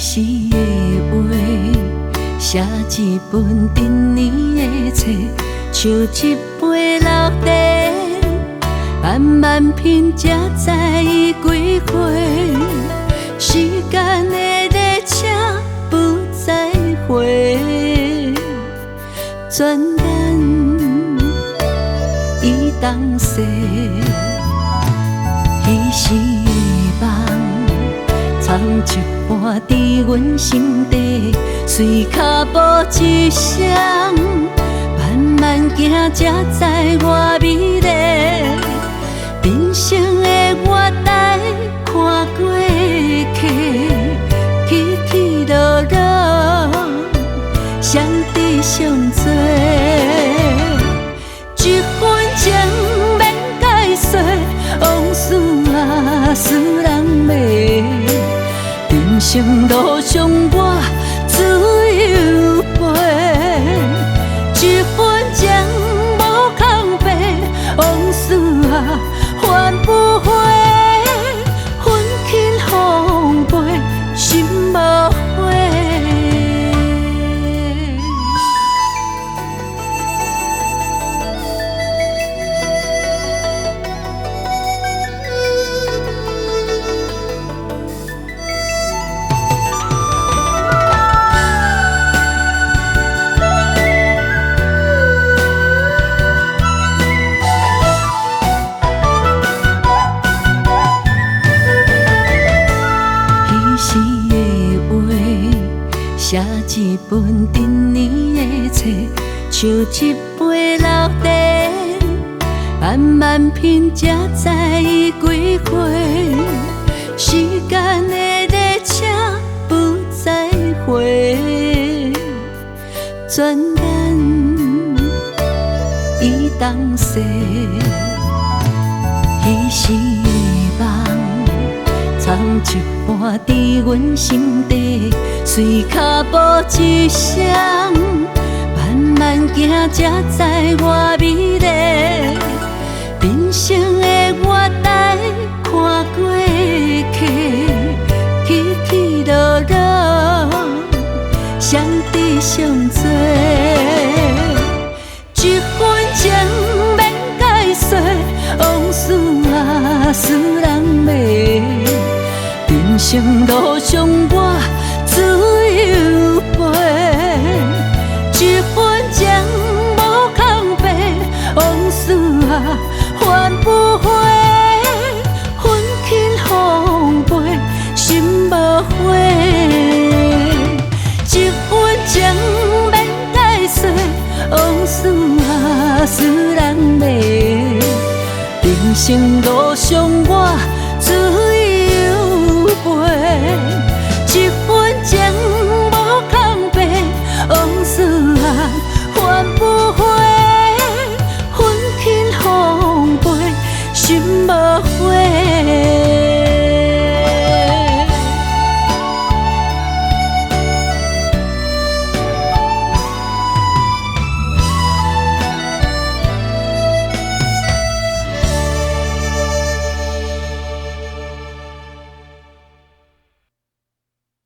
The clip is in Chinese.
时的话，写一本陈年的册，像一杯老茶，慢慢品才知伊几岁。时间的列车不再回，转眼已当逝。彼时的梦，藏一半伫阮心底，随脚步一双，慢慢行才知我美丽。人生的月台看过去，起起落落，相知相做。一分情免解说，往事啊使人迷。人生路上我只有陪，一分情无空白，往事啊换不回，分轻风飞，心无悔。写一本陈年的册，像一杯老茶，慢慢品才知伊几岁。时间的列车不再回，转眼已当逝。彼时的梦，藏一半伫阮心底，随脚步一双，慢慢行才知我美丽。人生的月台看过去，起起落落，相知相做。一分情免解说，往事啊使人迷。人生路上我只有陪，一分情无空白，往事啊换不回，分轻风飞，心无悔。一分情免解说，往事啊使人迷。人生路上我只有陪，一分情无空白，往事啊换不回，分轻风飞，心无悔。